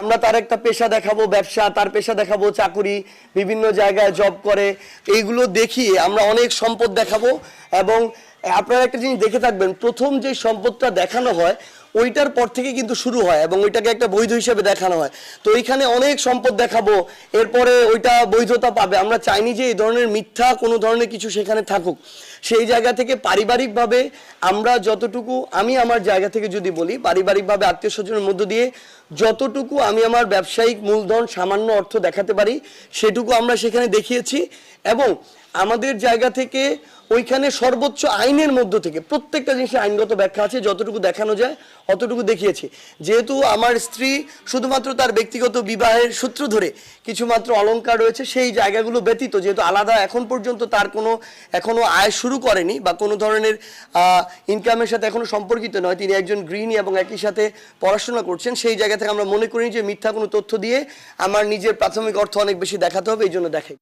আমরা তার একটা পেশা দেখাবো, ব্যবসা, তার পেশা দেখাবো চাকুরি, বিভিন্ন জায়গায় জব করে, এইগুলো দেখিয়ে আমরা অনেক সম্পদ দেখাবো। এবং আপনারা একটা জিনিস দেখে থাকবেন, প্রথম যে সম্পদটা দেখানো হয় ওইটার পর থেকে কিন্তু শুরু হয় এবং ওইটাকে একটা বৈধ হিসেবে দেখানো হয়। তো এইখানে অনেক সম্পদ দেখাবো, এরপরে ওইটা বৈধতা পাবে। আমরা চাইনি যে এই ধরনের মিথ্যা কোনো ধরনের কিছু সেখানে থাকুক। সেই জায়গা থেকে পারিবারিকভাবে আমরা যতটুকু, আমি আমার জায়গা থেকে যদি বলি, পারিবারিকভাবে আত্মীয় স্বজনের মধ্য দিয়ে যতটুকু আমি আমার ব্যবসায়িক মূলধন সামান্য অর্থ দেখাতে পারি সেটুকু আমরা সেখানে দেখিয়েছি। এবং আমাদের জায়গা থেকে ওইখানে সর্বোচ্চ আইনের মধ্য থেকে প্রত্যেকটা জিনিসের আইনগত ব্যাখ্যা আছে, যতটুকু দেখানো যায় অতটুকু দেখিয়েছি। যেহেতু আমার স্ত্রী শুধুমাত্র তার ব্যক্তিগত বিবাহের সূত্র ধরে কিছুমাত্র অলংকার রয়েছে, সেই জায়গাগুলো ব্যতীত যেহেতু আলাদা এখন পর্যন্ত তার কোনো এখনো আয় শুরু করেনি বা কোনো ধরনের ইনকামের সাথে এখনো সম্পর্কিত নয়, তিনি একজন গৃহিণী এবং একই সাথে পড়াশোনা করছেন, সেই জায়গা থেকে আমরা মনে করি যে মিথ্যা কোনো তথ্য দিয়ে আমার নিজের প্রাথমিক অর্থ অনেক বেশি দেখাতে হবে, এই জন্য দেখাই।